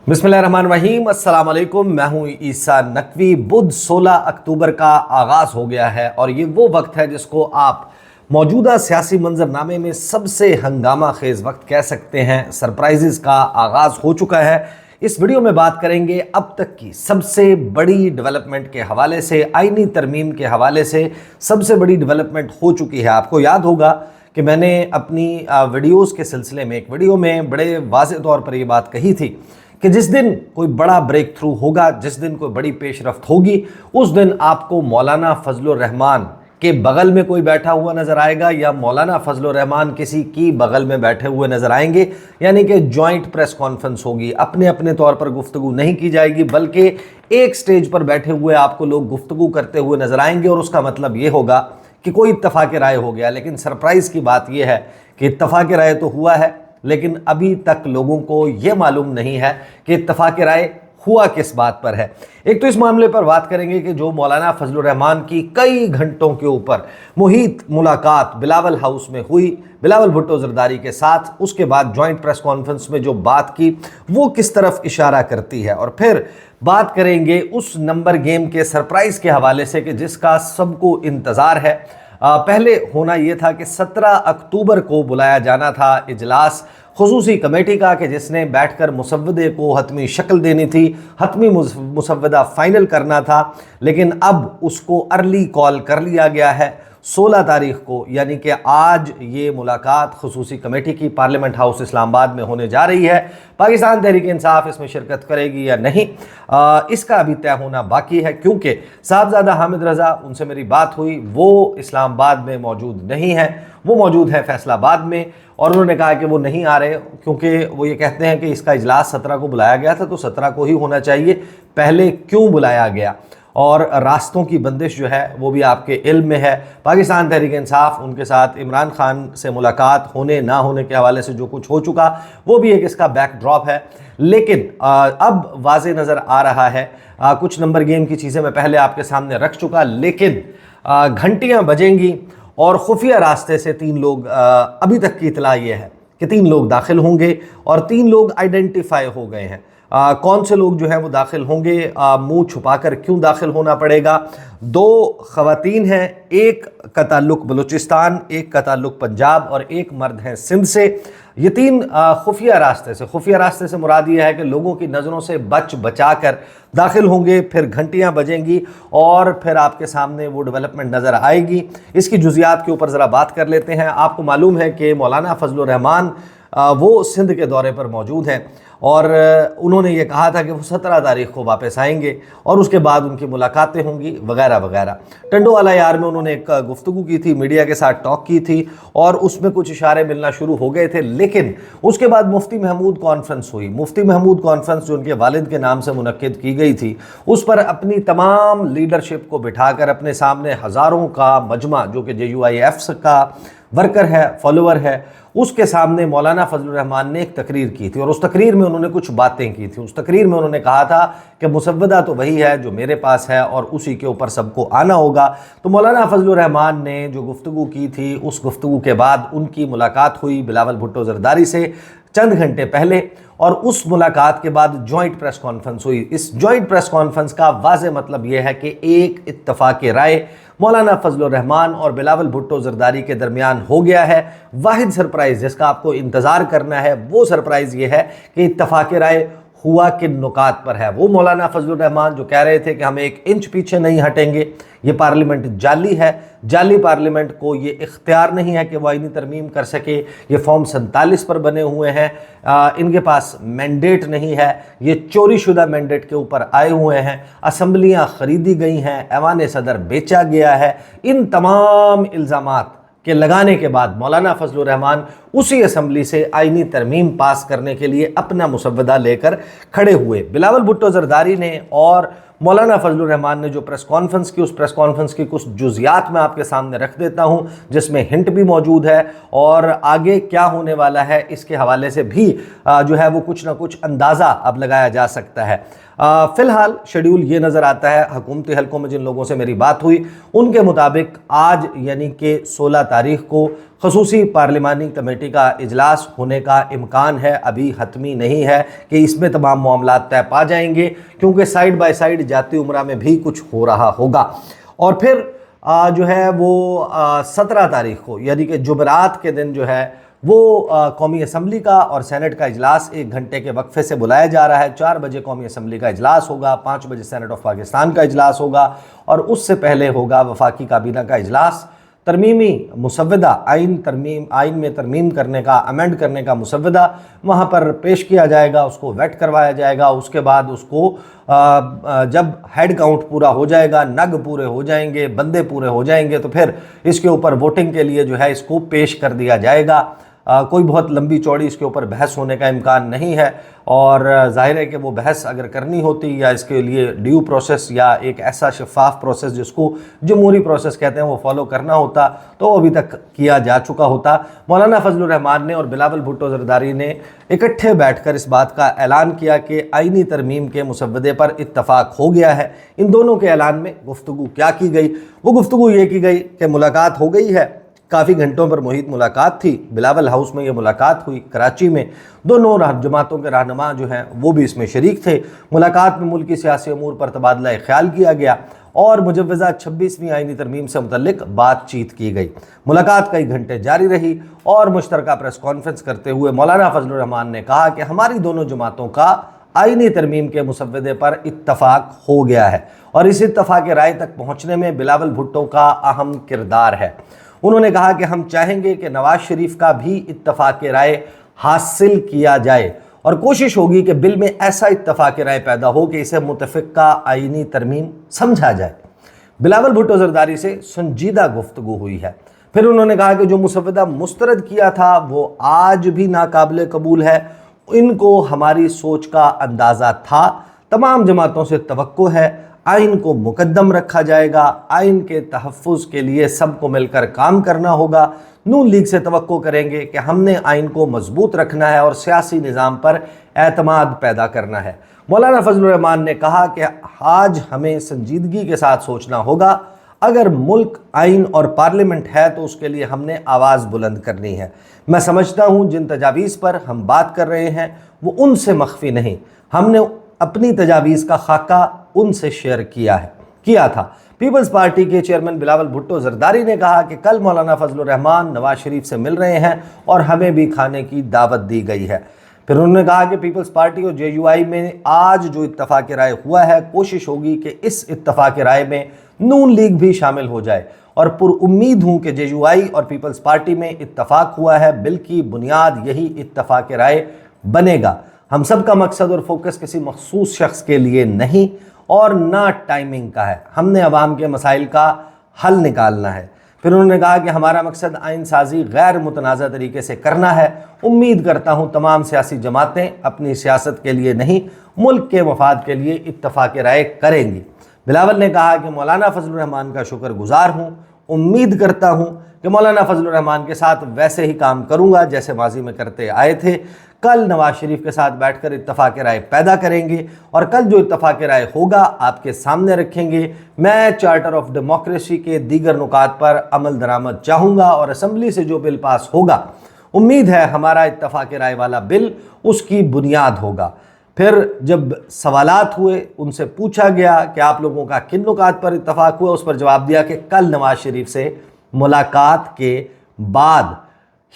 बिस्मिल्लाहिर्रहमानिर्रहीम, अस्सलाम वालेकुम। मैं हूँ ईसा नकवी। बुध 16 अक्टूबर का आगाज़ हो गया है और ये वो वक्त है जिसको आप मौजूदा सियासी मंजरनामे में सबसे हंगामा खेज़ वक्त कह सकते हैं। सरप्राइजेज़ का आगाज़ हो चुका है। इस वीडियो में बात करेंगे अब तक की सबसे बड़ी डेवलपमेंट के हवाले से, आईनी तरमीम के हवाले से सबसे बड़ी डेवलपमेंट हो चुकी है। आपको याद होगा कि मैंने अपनी वीडियोस के सिलसिले में एक वीडियो में बड़े वाज़ेह तौर पर ये बात कही थी कि जिस दिन कोई बड़ा ब्रेक थ्रू होगा, जिस दिन कोई बड़ी पेशरफ्त होगी, उस दिन आपको मौलाना फजलुर रहमान के बगल में कोई बैठा हुआ नज़र आएगा या मौलाना फजलुर रहमान किसी की बगल में बैठे हुए नज़र आएंगे। यानी कि जॉइंट प्रेस कॉन्फ्रेंस होगी, अपने अपने तौर पर गुफ्तगू नहीं की जाएगी, बल्कि एक स्टेज पर बैठे हुए आपको लोग गुफ्तगू करते हुए नज़र आएंगे और उसका मतलब ये होगा कि कोई इत्तफाक़ राय हो गया। लेकिन सरप्राइज़ की बात यह है कि इत्तफाक़ राय तो हुआ है, लेकिन अभी तक लोगों को ये मालूम नहीं है कि इत्तफाक़ राय हुआ किस बात पर है। एक तो इस मामले पर बात करेंगे कि जो मौलाना फजलुर रहमान की कई घंटों के ऊपर मुहीत मुलाकात बिलावल हाउस में हुई बिलावल भुट्टो ज़रदारी के साथ, उसके बाद जॉइंट प्रेस कॉन्फ्रेंस में जो बात की वो किस तरफ इशारा करती है, और फिर बात करेंगे उस नंबर गेम के सरप्राइज़ के हवाले से कि जिसका सबको इंतज़ार है। पहले होना ये था कि 17 अक्टूबर को बुलाया जाना था इजलास खुसूसी कमेटी का, कि जिसने बैठकर मुसव्वदे को हतमी शक्ल देनी थी, हतमी मुसव्वदा फाइनल करना था। लेकिन अब उसको अर्ली कॉल कर लिया गया है 16 तारीख को, यानी कि आज ये मुलाकात खुसूसी कमेटी की पार्लियामेंट हाउस इस्लामाबाद में होने जा रही है। पाकिस्तान तहरीक इंसाफ इसमें शिरकत करेगी या नहीं, इसका अभी तय होना बाकी है, क्योंकि साहबजादा हामिद रज़ा, उनसे मेरी बात हुई, वो इस्लामाबाद में मौजूद नहीं है, वो मौजूद है फैसलाबाद में। और उन्होंने कहा कि वो नहीं आ रहे क्योंकि वो ये कहते हैं कि इसका इजलास 17 को बुलाया गया था तो 17 को ही होना चाहिए, पहले क्यों बुलाया गया। और रास्तों की बंदिश जो है वो भी आपके इल्म में है। पाकिस्तान तहरीक इंसाफ, उनके साथ इमरान खान से मुलाकात होने ना होने के हवाले से जो कुछ हो चुका वो भी एक इसका बैकड्रॉप है। लेकिन अब वाज़ेह नज़र आ रहा है, कुछ नंबर गेम की चीज़ें मैं पहले आपके सामने रख चुका, लेकिन घंटियाँ बजेंगी और खुफिया रास्ते से 3 लोग, अभी तक की इतला ये है कि 3 लोग दाखिल होंगे और 3 लोग आइडेंटिफाई हो गए हैं। कौन से लोग जो हैं वो दाखिल होंगे, मुंह छुपाकर क्यों दाखिल होना पड़ेगा। 2 ख़वातीन हैं, एक का ताल्लुक़ बलूचिस्तान, एक का ताल्लुक़ पंजाब और एक मर्द हैं सिंध से। ये 3 खुफिया रास्ते से मुराद ये है कि लोगों की नज़रों से बचा कर दाखिल होंगे, फिर घंटियाँ बजेंगी और फिर आपके सामने वो डेवलपमेंट नज़र आएगी। इसकी जुज़ियात के ऊपर ज़रा बात कर लेते हैं। आपको मालूम है कि मौलाना फजलुर रहमान वो सिंध के दौरे पर मौजूद हैं और उन्होंने ये कहा था कि वो 17 तारीख को वापस आएंगे और उसके बाद उनकी मुलाकातें होंगी वगैरह वगैरह। टंडोवाला यार में उन्होंने एक गुफ्तगू की थी, मीडिया के साथ टॉक की थी और उसमें कुछ इशारे मिलना शुरू हो गए थे। लेकिन उसके बाद मुफ्ती महमूद कॉन्फ्रेंस हुई। मुफ्ती महमूद कॉन्फ्रेंस जो उनके वालिद के नाम से मुनक्किद की गई थी, उस पर अपनी तमाम लीडरशिप को बिठाकर अपने सामने हज़ारों का मजमा, जो कि JUIF का वर्कर है, फॉलोअर है, उसके सामने मौलाना फजलुर रहमान ने एक तकरीर की थी और उस तकरीर में उन्होंने कुछ बातें की थी। उस तकरीर में उन्होंने कहा था कि मुसव्वदा तो वही है जो मेरे पास है और उसी के ऊपर सबको आना होगा। तो मौलाना फजलुर रहमान ने जो गुफ्तगू की थी, उस गुफ्तगू के बाद उनकी मुलाकात हुई बिलावल भुट्टो ज़रदारी से चंद घंटे पहले, और उस मुलाकात के बाद जॉइंट प्रेस कॉन्फ्रेंस हुई। इस जॉइंट प्रेस कॉन्फ्रेंस का वाज़ेह मतलब यह है कि एक इत्तफाक़ राय मौलाना फजलुर रहमान और बिलावल भुट्टो ज़रदारी के दरमियान हो गया है। वाहिद सरप्राइज़ जिसका आपको इंतज़ार करना है वो सरप्राइज़ ये है कि इत्तफाक़ राय हुआ किन नुकात पर है। वो मौलाना फजलुर रहमान जो कह रहे थे कि हम 1 इंच पीछे नहीं हटेंगे, ये पार्लियामेंट जाली है, जाली पार्लियामेंट को ये इख्तियार नहीं है कि वो आईनी तरमीम कर सके। ये फॉर्म 47 पर बने हुए हैं, इनके पास मैंडेट नहीं है, ये चोरी शुदा मैंडेट के ऊपर आए हुए हैं, असम्बलियाँ ख़रीदी गई हैं, ऐवान सदर बेचा गया है। इन तमाम इल्ज़ामात के लगाने के बाद मौलाना फजलुर रहमान उसी असम्बली से आईनी तरमीम पास करने के लिए अपना मुसव्वदा लेकर खड़े हुए। बिलावल भुट्टो ज़रदारी ने और मौलाना फजलुर रहमान ने जो प्रेस कॉन्फ्रेंस की, उस प्रेस कॉन्फ्रेंस की कुछ जुज़ियात मैं आपके सामने रख देता हूं, जिसमें हिंट भी मौजूद है और आगे क्या होने वाला है इसके हवाले से भी जो है वो कुछ ना कुछ अंदाज़ा अब लगाया जा सकता है। फ़िलहाल शेड्यूल ये नज़र आता है, हुकूमती हलकों में जिन लोगों से मेरी बात हुई उनके मुताबिक आज यानी कि 16 तारीख को खसूसी पार्लिमानी कमेटी का इजलास होने का इम्कान है, अभी हतमी नहीं है कि इसमें तमाम मामलात तय पा जाएंगे, क्योंकि साइड बाय साइड जाती उम्रा में भी कुछ हो रहा होगा। और फिर जो है वो 17 तारीख को यानी कि जुमेरात के दिन जो है वो कौमी असम्बली का और सेनेट का इजलास 1 घंटे के वक्फे से बुलाया जा रहा है। 4 बजे कौमी असम्बली का इजलास होगा, 5 बजे सेनेट ऑफ पाकिस्तान का इजलास होगा और उससे पहले होगा वफाकी काबीना का इजलास। तरमीमी मुसव्वदा आइन में तरमीम करने का, अमेंड करने का मुसव्वदा वहाँ पर पेश किया जाएगा, उसको वेट करवाया जाएगा। उसके बाद उसको जब हेड काउंट पूरा हो जाएगा, नग पूरे हो जाएंगे, बंदे पूरे हो जाएंगे, तो फिर इसके ऊपर वोटिंग के लिए जो है इसको पेश कर दिया जाएगा। कोई बहुत लंबी चौड़ी इसके ऊपर बहस होने का इम्कान नहीं है और जाहिर है कि वो बहस अगर करनी होती या इसके लिए ड्यू प्रोसेस या एक ऐसा शफाफ प्रोसेस जिसको जमहूरी प्रोसेस कहते हैं वो फॉलो करना होता तो अभी तक किया जा चुका होता। मौलाना फजलुर रहमान ने और बिलावल भुट्टो जरदारी ने इकट्ठे बैठकर इस बात का ऐलान किया कि आइनी तरमीम के मुसव्वदे पर इत्तफाक हो गया है। इन दोनों के ऐलान में गुफ्तगू क्या की गई? वो गुफ्तगू ये की गई कि मुलाकात हो गई है, काफ़ी घंटों पर मुहित मुलाकात थी, बिलावल हाउस में ये मुलाकात हुई कराची में। दोनों जमातों के रहनुमा जो हैं वो भी इसमें शरीक थे। मुलाकात में मुल्की सियासी अमूर पर तबादला ख्याल किया गया और मुजव्वज़ा 26वीं आइनी तरमीम से मुतल्लिक बातचीत की गई। मुलाकात कई घंटे जारी रही और मुश्तरका प्रेस कॉन्फ्रेंस करते हुए मौलाना फजलुर रहमान ने कहा कि हमारी दोनों जमातों का आइनी तरमीम के मुसव्वदे पर इत्तफाक हो गया है और इस इत्तफाक राय तक पहुँचने में बिलावल भुट्टो का अहम किरदार है। उन्होंने कहा कि हम चाहेंगे कि नवाज शरीफ का भी इत्तफाक राय हासिल किया जाए और कोशिश होगी कि बिल में ऐसा इत्तफाक राय पैदा हो कि इसे मुतफ़िक़ा आइनी तरमीम समझा जाए। बिलावल भुट्टो जरदारी से संजीदा गुफ्तगू हुई है। फिर उन्होंने कहा कि जो मुसव्वदा मुस्तरद किया था वो आज भी नाकाबिल कबूल है। इनको हमारी सोच का अंदाज़ा था। तमाम जमातों से तवक्को है आइन को मुकद्दम रखा जाएगा, आइन के तहफ़्फ़ुज़ के लिए सबको मिलकर काम करना होगा। नून लीग से तवक्को करेंगे कि हमने आइन को मजबूत रखना है और सियासी निज़ाम पर एतमाद पैदा करना है। मौलाना फजलुर रहमान ने कहा कि आज हमें संजीदगी के साथ सोचना होगा। अगर मुल्क आइन और पार्लियामेंट है तो उसके लिए हमने आवाज़ बुलंद करनी है। मैं समझता हूँ जिन तजावीज़ पर हम बात कर रहे हैं वो उनसे मख्फी नहीं, हमने अपनी तजावीज़ का खाका उनसे शेयर किया था। पीपल्स पार्टी के चेयरमैन बिलावल भुट्टो जरदारी ने कहा कि कल मौलाना फजलुर रहमान नवाज शरीफ से मिल रहे हैं और हमें भी खाने की दावत दी गई है। फिर उन्होंने कहा कि पीपल्स पार्टी और JUI में आज जो इत्तफाक राय हुआ है, कोशिश होगी कि इस इत्तफाक राय में नून लीग भी शामिल हो जाए और पुरुम्मीद हूँ कि JUI और पीपल्स पार्टी में इत्तफाक हुआ है। बिल की बुनियाद यही इत्तफाक राय बनेगा। हम सब का मकसद और फोकस किसी मखसूस शख्स के लिए नहीं और ना टाइमिंग का है, हमने अवाम के मसाइल का हल निकालना है। फिर उन्होंने कहा कि हमारा मकसद आइन साजी गैर मुतनाज़ा तरीके से करना है। उम्मीद करता हूँ तमाम सियासी जमातें अपनी सियासत के लिए नहीं मुल्क के मफाद के लिए इत्तफाक राय करेंगी। बिलावल ने कहा कि मौलाना फजलुर रहमान का शुक्रगुजार हूँ, उम्मीद करता हूँ कि मौलाना फजलुर रहमान के साथ वैसे ही काम करूँगा जैसे माजी में करते आए थे। कल नवाज शरीफ के साथ बैठकर इत्तफाक राय पैदा करेंगे और कल जो इत्तफाक राय होगा आपके सामने रखेंगे। मैं चार्टर ऑफ डेमोक्रेसी के दीगर नुकात पर अमल दरामद चाहूँगा और असम्बली से जो बिल पास होगा उम्मीद है हमारा इत्तफाक राय वाला बिल उसकी बुनियाद होगा। फिर जब सवालात हुए उनसे पूछा गया कि आप लोगों का किन नुकात पर इत्तफाक हुआ, उस पर जवाब दिया कि कल नवाज शरीफ से मुलाकात के बाद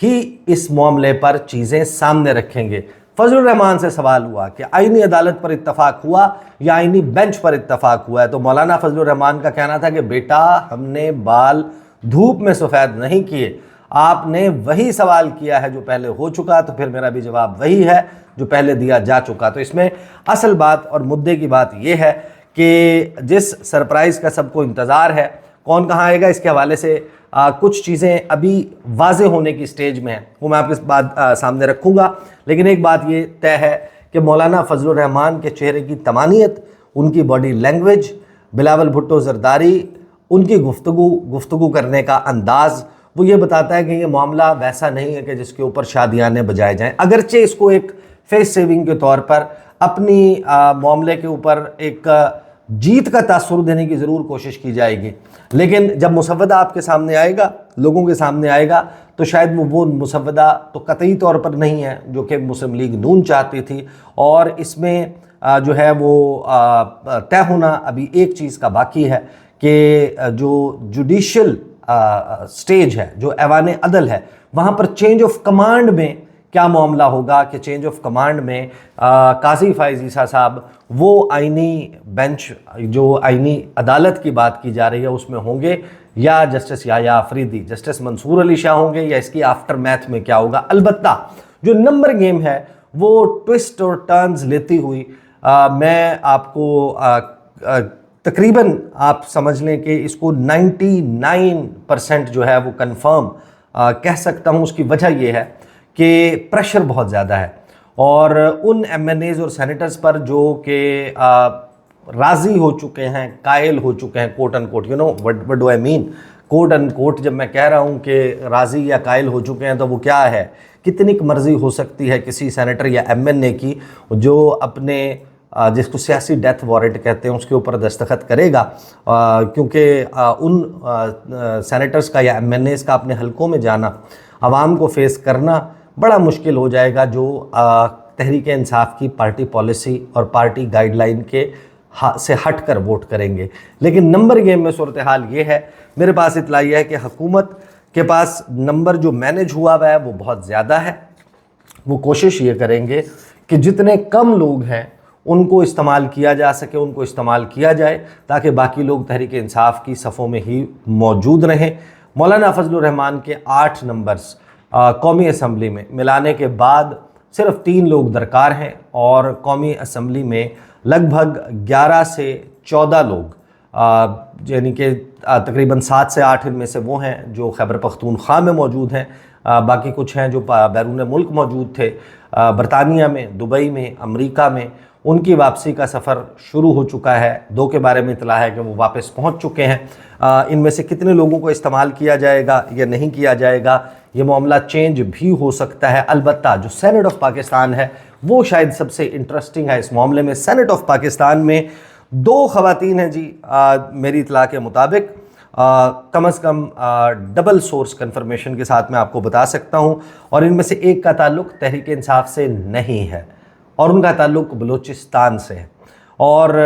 ही इस मामले पर चीज़ें सामने रखेंगे। फजलुर रहमान से सवाल हुआ कि आइनी अदालत पर इत्तफाक हुआ या आइनी बेंच पर इत्तफाक हुआ है, तो मौलाना फजलुर रहमान का कहना था कि बेटा हमने बाल धूप में सफ़ेद नहीं किए, आपने वही सवाल किया है जो पहले हो चुका, तो फिर मेरा भी जवाब वही है जो पहले दिया जा चुका। तो इसमें असल बात और मुद्दे की बात यह है कि जिस सरप्राइज़ का सबको इंतज़ार है कौन कहाँ आएगा, इसके हवाले से कुछ चीज़ें अभी वाज़े होने की स्टेज में हैं, वो मैं आपके बाद सामने रखूँगा। लेकिन एक बात ये तय है कि मौलाना फजलुर रहमान के चेहरे की तमानियत, उनकी बॉडी लैंग्वेज, बिलावल भुट्टो जरदारी, उनकी गुफ्तगू करने का अंदाज़, वो ये बताता है कि ये मामला वैसा नहीं है कि जिसके ऊपर शादियाने बजाए जाएँ। अगरचे इसको एक फेस सेविंग के तौर पर अपनी मामले के ऊपर एक जीत का तासुर देने की ज़रूर कोशिश की जाएगी, लेकिन जब मुसव्वदा आपके सामने आएगा, लोगों के सामने आएगा, तो शायद वो मुसव्वदा तो कतई तौर पर नहीं है जो कि मुस्लिम लीग नून चाहती थी। और इसमें जो है वो तय होना अभी एक चीज़ का बाकी है कि जो जुडिशल स्टेज है, जो ऐवान अदल है, वहाँ पर चेंज ऑफ कमांड में क्या मामला होगा कि चेंज ऑफ कमांड में काजी फ़ाइज़ ईसा साहब वो आइनी बेंच, जो आइनी अदालत की बात की जा रही है उसमें होंगे, या जस्टिस याया आफरीदी, जस्टिस मंसूर अली शाह होंगे, या इसकी आफ्टर मैथ में क्या होगा। अलबत्ता जो नंबर गेम है वो ट्विस्ट और टर्न्स लेती हुई मैं आपको तकरीबन आप समझ लें कि इसको 99% जो है वो कंफर्म कह सकता हूँ। उसकी वजह ये है कि प्रेशर बहुत ज़्यादा है, और उन MNAs और सेनेटर्स पर जो कि राज़ी हो चुके हैं, कायल हो चुके हैं, quote unquote, you know what do I mean, quote unquote. जब मैं कह रहा हूँ कि राज़ी या कायल हो चुके हैं तो वो क्या है, कितनी मर्ज़ी हो सकती है किसी सेनेटर या MNA की जो अपने जिसको सियासी डेथ वारंट कहते हैं उसके ऊपर दस्तखत करेगा, क्योंकि उन सेनेटर्स का या MNAs का अपने हलकों में जाना, आवाम को फेस करना बड़ा मुश्किल हो जाएगा, जो तहरीक इंसाफ की पार्टी पॉलिसी और पार्टी गाइडलाइन के से हट कर वोट करेंगे। लेकिन नंबर गेम में सूरत हाल ये है, मेरे पास इतला यह है कि हुकूमत के पास नंबर जो मैनेज हुआ हुआ है वो बहुत ज़्यादा है। वो कोशिश ये करेंगे कि जितने कम लोग हैं उनको इस्तेमाल किया जा सके, उनको इस्तेमाल किया जाए ताकि बाकी लोग तहरीक इंसाफ की सफ़ों में ही मौजूद रहें। मौलाना फजलुर रहमान के 8 नंबर्स कौमी असम्बली में मिलाने के बाद सिर्फ 3 लोग दरकार हैं, और कौमी असम्बली में लगभग 11 से 14 लोग, यानी कि तकरीबन 7 से 8 इनमें से वो हैं जो खैबर पख्तूनख्वा में मौजूद हैं, बाकी कुछ हैं जो बैरून मुल्क मौजूद थे, बरतानिया में, दुबई में, अमेरिका में। उनकी वापसी का सफ़र शुरू हो चुका है। 2 के बारे में इतला है कि वो वापस पहुंच चुके हैं। इनमें से कितने लोगों को इस्तेमाल किया जाएगा या नहीं किया जाएगा, ये मामला चेंज भी हो सकता है। अलबत्ता जो सेनेट ऑफ पाकिस्तान है वो शायद सबसे इंटरेस्टिंग है इस मामले में। सेनेट ऑफ पाकिस्तान में 2 ख़वातीन हैं जी, मेरी इतला के मुताबिक, कम अज़ कम डबल सोर्स कन्फर्मेशन के साथ मैं आपको बता सकता हूँ, और इनमें से एक का ताल्लुक़ तहरीक इंसाफ से नहीं है और उनका ताल्लुक़ बलूचिस्तान से है, और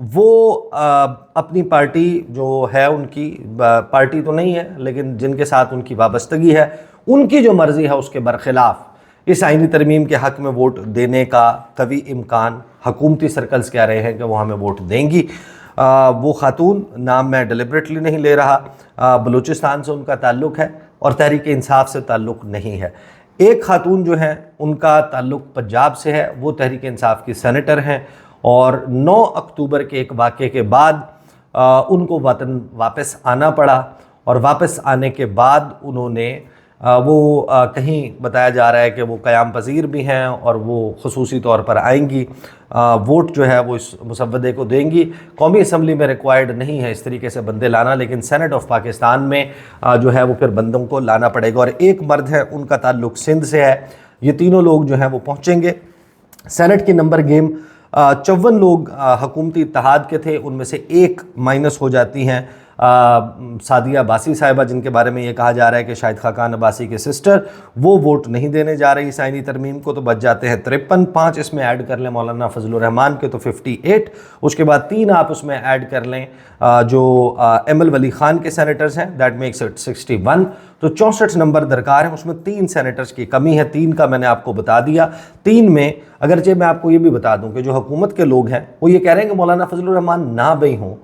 वो अपनी पार्टी जो है, उनकी पार्टी तो नहीं है लेकिन जिनके साथ उनकी वाबस्तगी है, उनकी जो मर्ज़ी है उसके बरखिलाफ़ इस आइनी तरमीम के हक़ में वोट देने का कवी इम्कान हुकूमती सर्कल्स कह रहे हैं कि वो हमें वोट देंगी। वो खातून, नाम मैं डिलिबरेटली नहीं ले रहा, बलूचिस्तान से उनका ताल्लुक़ है और तहरीक इंसाफ से ताल्लुक़ नहीं है। एक खातून जो हैं उनका ताल्लुक़ पंजाब से है, वो तहरीक इंसाफ की सेनेटर हैं, और 9 अक्टूबर के एक वाक़े के बाद उनको वतन वापस आना पड़ा, और वापस आने के बाद उन्होंने वो कहीं बताया जा रहा है कि वो क़याम पज़ीर भी हैं और वो ख़ुसूसी तौर पर आएंगी, वोट जो है वो इस मुसव्वदे को देंगी। कौमी असम्बली में रिक्वायर्ड नहीं है इस तरीके से बंदे लाना, लेकिन सेनेट ऑफ पाकिस्तान में जो है वो फिर बंदों को लाना पड़ेगा। और एक मर्द है, उनका ताल्लुक़ सिंध से है। ये तीनों लोग जो हैं वो पहुँचेंगे। सेनेट की नंबर गेम 54 लोग हुकूमती इत्तेहाद के थे, उनमें से एक माइनस हो जाती हैं सादिया अब्बासी साहिबा, जिनके बारे में ये कहा जा रहा है कि शाहिद खाकान अब्बासी के सिस्टर, वो वोट नहीं देने जा रही इस आइनी तरमीम को, तो बच जाते हैं 53। 5 इसमें ऐड कर लें मौलाना फजलुर रहमान के तो 58। उसके बाद 3 आप उसमें ऐड कर लें जो एमल वली ख़ान के सेनेटर्स हैं, दैट मेक्स इट 61। तो 64 नंबर दरकार है, उसमें 3 सेनेटर्स की कमी है। 3 का मैंने आपको बता दिया। 3 में अगरचे मैं आपको ये भी बता दूं कि जो हुकूमत के लोग हैं वो ये कह रहे हैं कि मौलाना फजलुर रहमान ना भी हों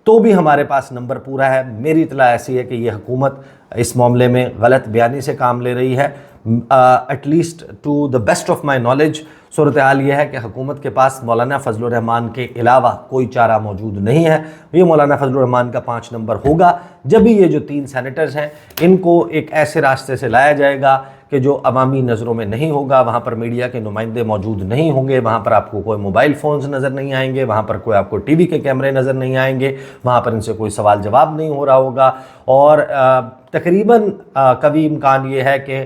तो भी हमारे पास नंबर पूरा है। मेरी इतला ऐसी है कि ये हुकूमत इस मामले में गलत बयानी से काम ले रही है। At least to the best of my knowledge सूरत हाल ये है कि हुकूमत के पास मौलाना फजलुर रहमान के अलावा कोई चारा मौजूद नहीं है। ये मौलाना फजलुर रहमान का 5 नंबर होगा जब भी ये जो 3 सेनेटर्स हैं इनको एक ऐसे रास्ते से लाया जाएगा कि जो अवामी नज़रों में नहीं होगा, वहाँ पर मीडिया के नुमाइंदे मौजूद नहीं होंगे, वहाँ पर आपको कोई मोबाइल फ़ोन्स नज़र नहीं आएंगे, वहाँ पर कोई आपको टीवी के कैमरे नज़र नहीं आएंगे, वहाँ पर इनसे कोई सवाल जवाब नहीं हो रहा होगा। और तकरीबन कभी इम्कान ये है कि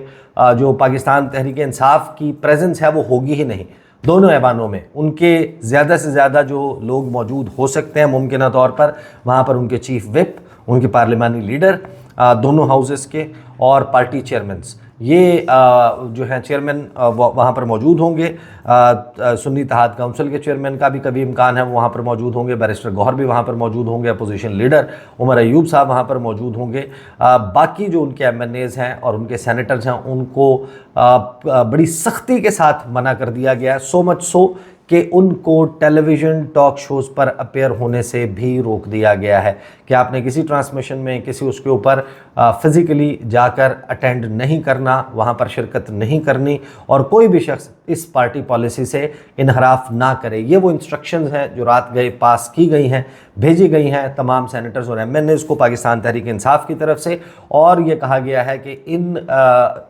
जो पाकिस्तान तहरीक इंसाफ की प्रेजेंस है वो होगी ही नहीं। दोनों ऐवानों में उनके ज़्यादा से ज़्यादा जो लोग मौजूद हो सकते हैं मुमकिन तौर पर, वहाँ पर उनके चीफ विप, उनके पार्लिमानी लीडर दोनों हाउसेस के, और पार्टी चेयरमैन्स, ये जो हैं चेयरमैन वहाँ पर मौजूद होंगे। सुन्नी इत्तेहाद काउंसिल के चेयरमैन का भी कभी इम्कान है वो वहाँ पर मौजूद होंगे। बैरिस्टर गौहर भी वहाँ पर मौजूद होंगे। अपोजिशन लीडर उमर अयूब साहब वहाँ पर मौजूद होंगे। बाकी जो उनके MNAs हैं और उनके सेनेटर्स हैं उनको बड़ी सख्ती के साथ मना कर दिया गया है। सो मच सो कि उनको टेलीविज़न टॉक शोज़ पर अपेयर होने से भी रोक दिया गया है कि आपने किसी ट्रांसमिशन में किसी उसके ऊपर फ़िज़िकली जाकर अटेंड नहीं करना, वहाँ पर शिरकत नहीं करनी, और कोई भी शख्स इस पार्टी पॉलिसी से इनहराफ ना करे। ये वो इंस्ट्रक्शंस हैं जो रात गए पास की गई हैं, भेजी गई हैं तमाम सेनेटर्स और MNAs को पाकिस्तान तहरीक इंसाफ की तरफ से, और ये कहा गया है कि इन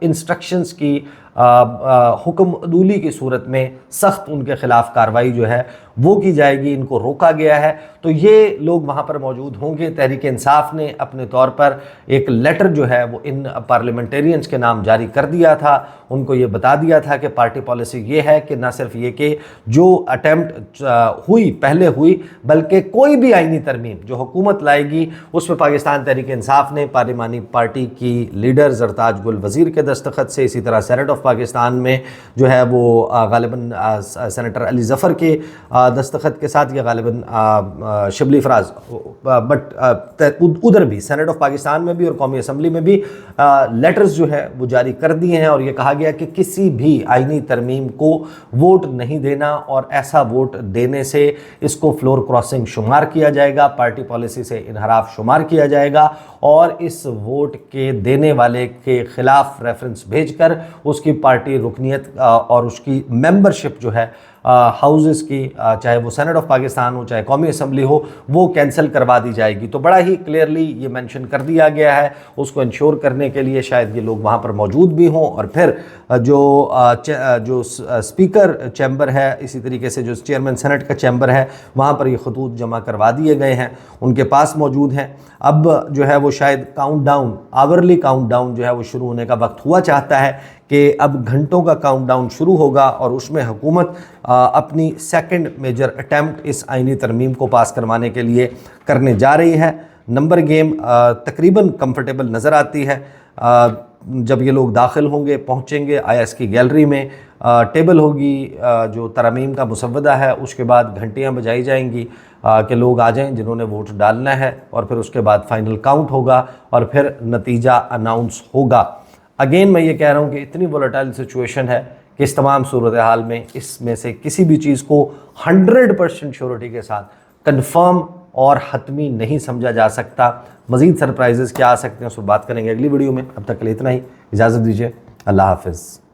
इंस्ट्रक्शंस की हुक्म अदूली की सूरत में सख्त उनके ख़िलाफ़ कार्रवाई जो है वो की जाएगी, इनको रोका गया है। तो ये लोग वहाँ पर मौजूद होंगे। तहरीक इंसाफ ने अपने तौर पर एक लेटर जो है वो इन पार्लियामेंटेरियंस के नाम जारी कर दिया था। उनको ये बता दिया था कि पार्टी पॉलिसी ये है कि न सिर्फ ये कि जो अटैम्प्ट हुई पहले हुई, बल्कि कोई भी आईनी तरमीम जो हुकूमत लाएगी उस पर पाकिस्तान तहरीक इंसाफ ने पार्लिमानी पार्टी की लीडर जरताज गुल वज़ीर के दस्तखत से, इसी तरह सेनेट ऑफ पाकिस्तान में जो है वो गालिबन सेनेटर अली ज़फ़र के दस्तखत के साथ, या गालिबन शिबली फराज, बट उधर भी सेनेट ऑफ पाकिस्तान में भी और कौमी असम्बली में भी लेटर्स जो है वो जारी कर दिए हैं। और ये कहा गया कि किसी भी आईनी तरमीम को वोट नहीं देना, और ऐसा वोट देने से इसको फ्लोर क्रॉसिंग शुमार किया जाएगा, पार्टी पॉलिसी से इनहराफ शुमार किया जाएगा, और इस वोट के देने वाले के ख़िलाफ़ रेफरेंस भेजकर उसकी पार्टी रुकनीत और उसकी मेंबरशिप जो है हाउसेस की, चाहे वो सेनेट ऑफ पाकिस्तान हो चाहे कौमी असम्बली हो, वो कैंसिल करवा दी जाएगी। तो बड़ा ही क्लियरली ये मेंशन कर दिया गया है। उसको इंश्योर करने के लिए शायद ये लोग वहाँ पर मौजूद भी हों, और फिर जो स्पीकर चैम्बर है, इसी तरीके से जो चेयरमैन सेनेट का चैम्बर है, वहाँ पर ये खतूत जमा करवा दिए गए हैं, उनके पास मौजूद हैं। अब जो है वो शायद काउंटडाउन, आवरली काउंटडाउन जो है वो शुरू होने का वक्त हुआ चाहता है कि अब घंटों का काउंटडाउन शुरू होगा, और उसमें हुकूमत अपनी सेकंड मेजर अटैम्प्ट इस आईनी तरमीम को पास करवाने के लिए करने जा रही है। नंबर गेम तकरीबन कंफर्टेबल नज़र आती है। जब ये लोग दाखिल होंगे, पहुँचेंगे IS की गैलरी में, टेबल होगी जो तरमीम का मुसव्वदा है, उसके बाद घंटियाँ बजाई जाएंगी कि लोग आ जाएं जिन्होंने वोट डालना है, और फिर उसके बाद फाइनल काउंट होगा और फिर नतीजा अनाउंस होगा। अगेन मैं ये कह रहा हूँ कि इतनी वोलेटाइल सिचुएशन है कि इस तमाम सूरत हाल में इसमें से किसी भी चीज़ को 100% श्योरिटी के साथ कंफर्म और हतमी नहीं समझा जा सकता। मज़ीद सरप्राइजेस क्या आ सकते हैं उस पर बात करेंगे अगली वीडियो में। अब तक के लिए इतना ही, इजाज़त दीजिए, अल्लाह हाफ़िज़।